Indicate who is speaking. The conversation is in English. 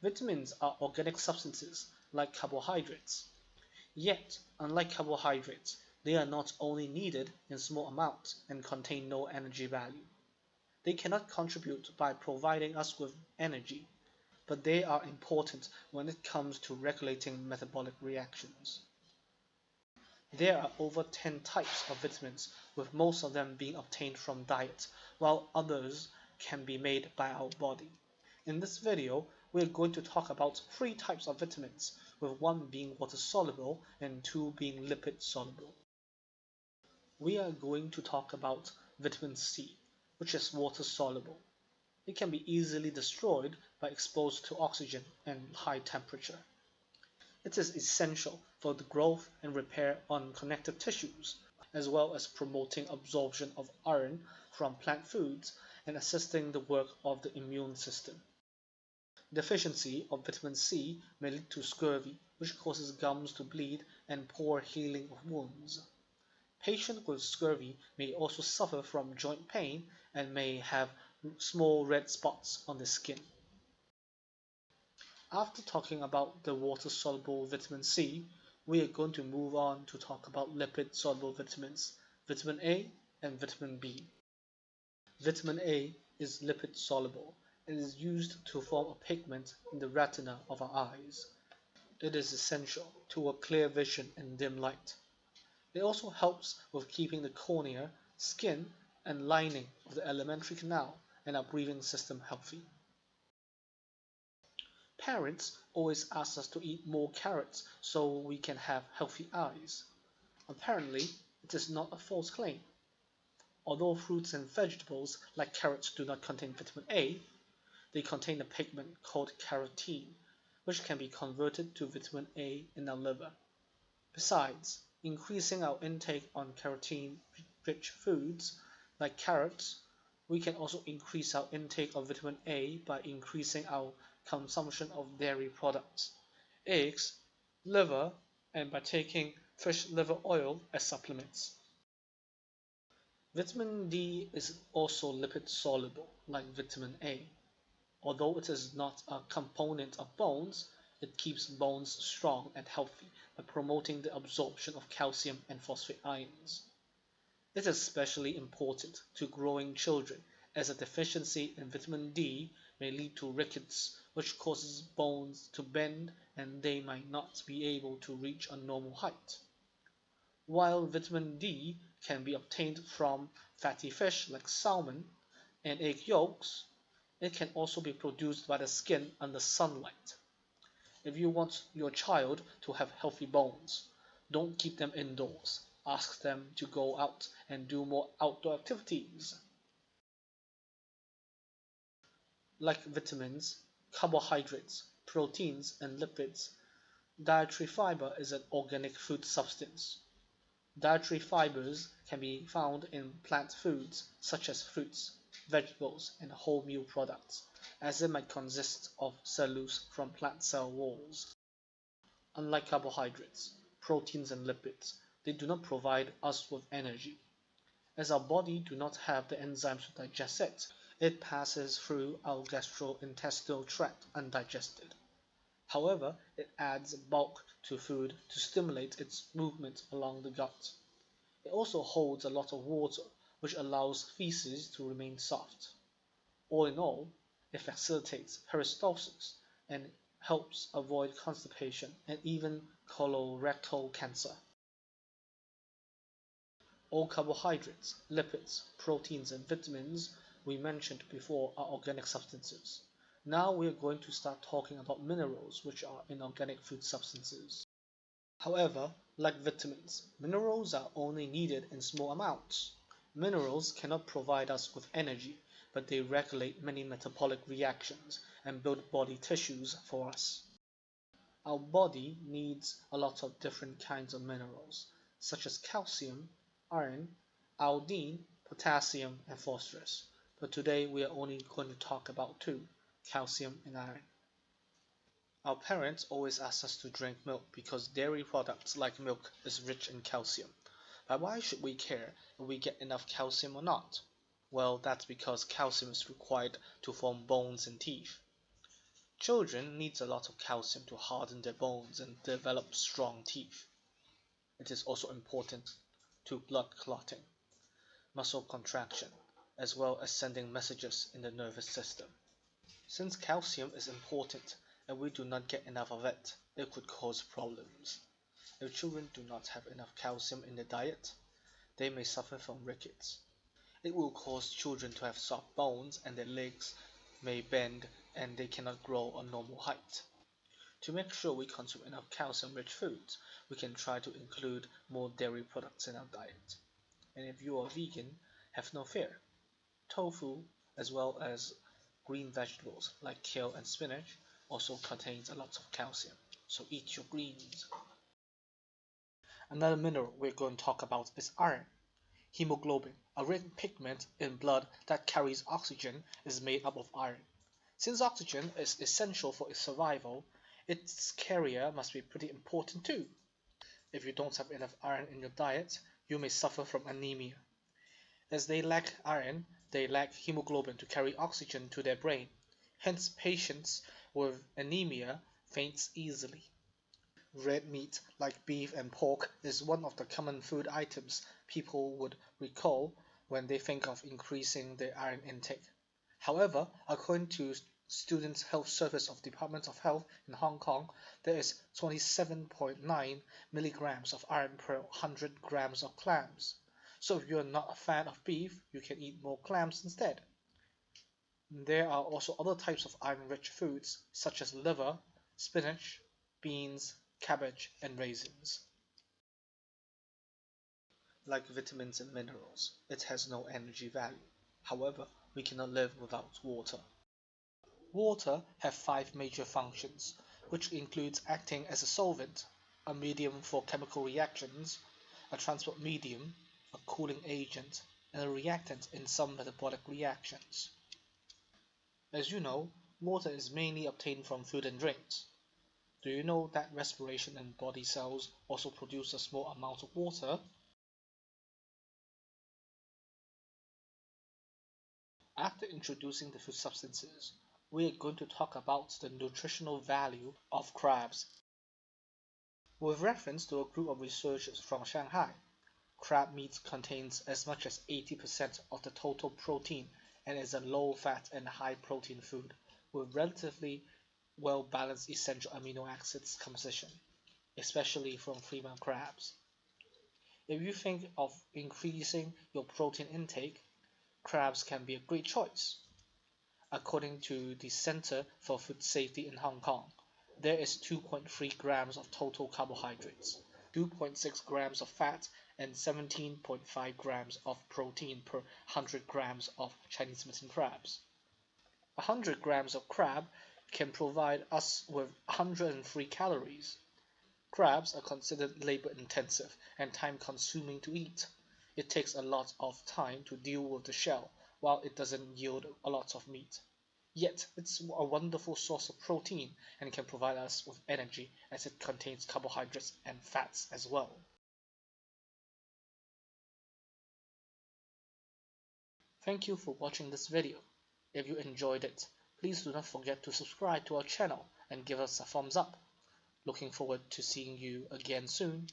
Speaker 1: Vitamins are organic substances like carbohydrates. Yet, unlike carbohydrates, they are not only needed in small amounts and contain no energy value. They cannot contribute by providing us with energy, but they are important when it comes to regulating metabolic reactions. There are over 10 types of vitamins, with most of them being obtained from diet, while others can be made by our body. In this video, we are going to talk about 3 types of vitamins, with one being water soluble and 2 being lipid soluble. We are going to talk about vitamin C, which is water soluble. It can be easily destroyed by exposed to oxygen and high temperature. It is essential for the growth and repair on connective tissues, as well as promoting absorption of iron from plant foods and assisting the work of the immune system. Deficiency of vitamin C may lead to scurvy, which causes gums to bleed and poor healing of wounds. Patients with scurvy may also suffer from joint pain and may have small red spots on the skin. After talking about the water-soluble vitamin C, we are going to move on to talk about lipid-soluble vitamins, vitamin A and vitamin B. Vitamin A is lipid-soluble and is used to form a pigment in the retina of our eyes. It is essential to a clear vision in dim light. It also helps with keeping the cornea, skin, and lining of the alimentary canal and our breathing system healthy. Parents always ask us to eat more carrots so we can have healthy eyes. Apparently, it is not a false claim. Although fruits and vegetables like carrots do not contain vitamin A, they contain a pigment called carotene, which can be converted to vitamin A in our liver. Besides, increasing our intake on carotene-rich foods like carrots, we can also increase our intake of vitamin A by increasing our consumption of dairy products, eggs, liver, and by taking fish liver oil as supplements. Vitamin D is also lipid soluble like vitamin A. Although it is not a component of bones, it keeps bones strong and healthy by promoting the absorption of calcium and phosphate ions. It is especially important to growing children, as a deficiency in vitamin D may lead to rickets, which causes bones to bend and they might not be able to reach a normal height. While vitamin D can be obtained from fatty fish like salmon and egg yolks, it can also be produced by the skin under sunlight. If you want your child to have healthy bones, don't keep them indoors. Ask them to go out and do more outdoor activities. Like vitamins, carbohydrates, proteins, and lipids, dietary fiber is an organic food substance. Dietary fibers can be found in plant foods such as fruits, vegetables, and whole meal products, as it might consist of cellulose from plant cell walls. Unlike carbohydrates, proteins, and lipids, they do not provide us with energy. As our body do not have the enzymes to digest it, it passes through our gastrointestinal tract undigested. However, it adds bulk to food to stimulate its movement along the gut. It also holds a lot of water, which allows feces to remain soft. All in all, it facilitates peristalsis and helps avoid constipation and even colorectal cancer. All carbohydrates, lipids, proteins, and vitamins we mentioned before are organic substances. Now we are going to start talking about minerals, which are inorganic food substances. However, like vitamins, minerals are only needed in small amounts. Minerals cannot provide us with energy, but they regulate many metabolic reactions and build body tissues for us. Our body needs a lot of different kinds of minerals, such as calcium, iron, iodine, potassium, and phosphorus. But today we are only going to talk about 2, calcium and iron. Our parents always ask us to drink milk because dairy products like milk is rich in calcium. But why should we care if we get enough calcium or not? Well, that's because calcium is required to form bones and teeth. Children need a lot of calcium to harden their bones and develop strong teeth. It is also important to blood clotting, muscle contraction, as well as sending messages in the nervous system. Since calcium is important and we do not get enough of it could cause problems. If children do not have enough calcium in their diet, they may suffer from rickets. It will cause children to have soft bones and their legs may bend and they cannot grow a normal height. To make sure we consume enough calcium-rich foods, we can try to include more dairy products in our diet. And if you are vegan, have no fear. Tofu, as well as green vegetables like kale and spinach, also contains a lot of calcium, so eat your greens. Another mineral we're going to talk about is iron. Hemoglobin, a red pigment in blood that carries oxygen, is made up of iron. Since oxygen is essential for its survival, its carrier must be pretty important too. If you don't have enough iron in your diet, you may suffer from anemia. As they lack iron, they lack hemoglobin to carry oxygen to their brain. Hence, patients with anemia faint easily. Red meat, like beef and pork, is one of the common food items people would recall when they think of increasing their iron intake. However, according to Students' Health Service of Department of Health in Hong Kong, there is 27.9 milligrams of iron per 100 grams of clams. So if you're not a fan of beef, you can eat more clams instead. There are also other types of iron-rich foods, such as liver, spinach, beans, cabbage, and raisins. Like vitamins and minerals, it has no energy value. However, we cannot live without water. Water has 5 major functions, which includes acting as a solvent, a medium for chemical reactions, a transport medium, a cooling agent, and a reactant in some metabolic reactions. As you know, water is mainly obtained from food and drinks. Do you know that respiration and body cells also produce a small amount of water? After introducing the food substances, we are going to talk about the nutritional value of crabs. With reference to a group of researchers from Shanghai, crab meat contains as much as 80% of the total protein and is a low-fat and high-protein food with relatively well-balanced essential amino acids composition, especially from female crabs. If you think of increasing your protein intake, crabs can be a great choice. According to the Center for Food Safety in Hong Kong, there is 2.3 grams of total carbohydrates, 2.6 grams of fat, and 17.5 grams of protein per 100 grams of Chinese Mitten Crabs. 100 grams of crab can provide us with 103 calories. Crabs are considered labor-intensive and time-consuming to eat. It takes a lot of time to deal with the shell, while it doesn't yield a lot of meat. Yet, it's a wonderful source of protein and can provide us with energy as it contains carbohydrates and fats as well. Thank you for watching this video. If you enjoyed it, please do not forget to subscribe to our channel and give us a thumbs up. Looking forward to seeing you again soon.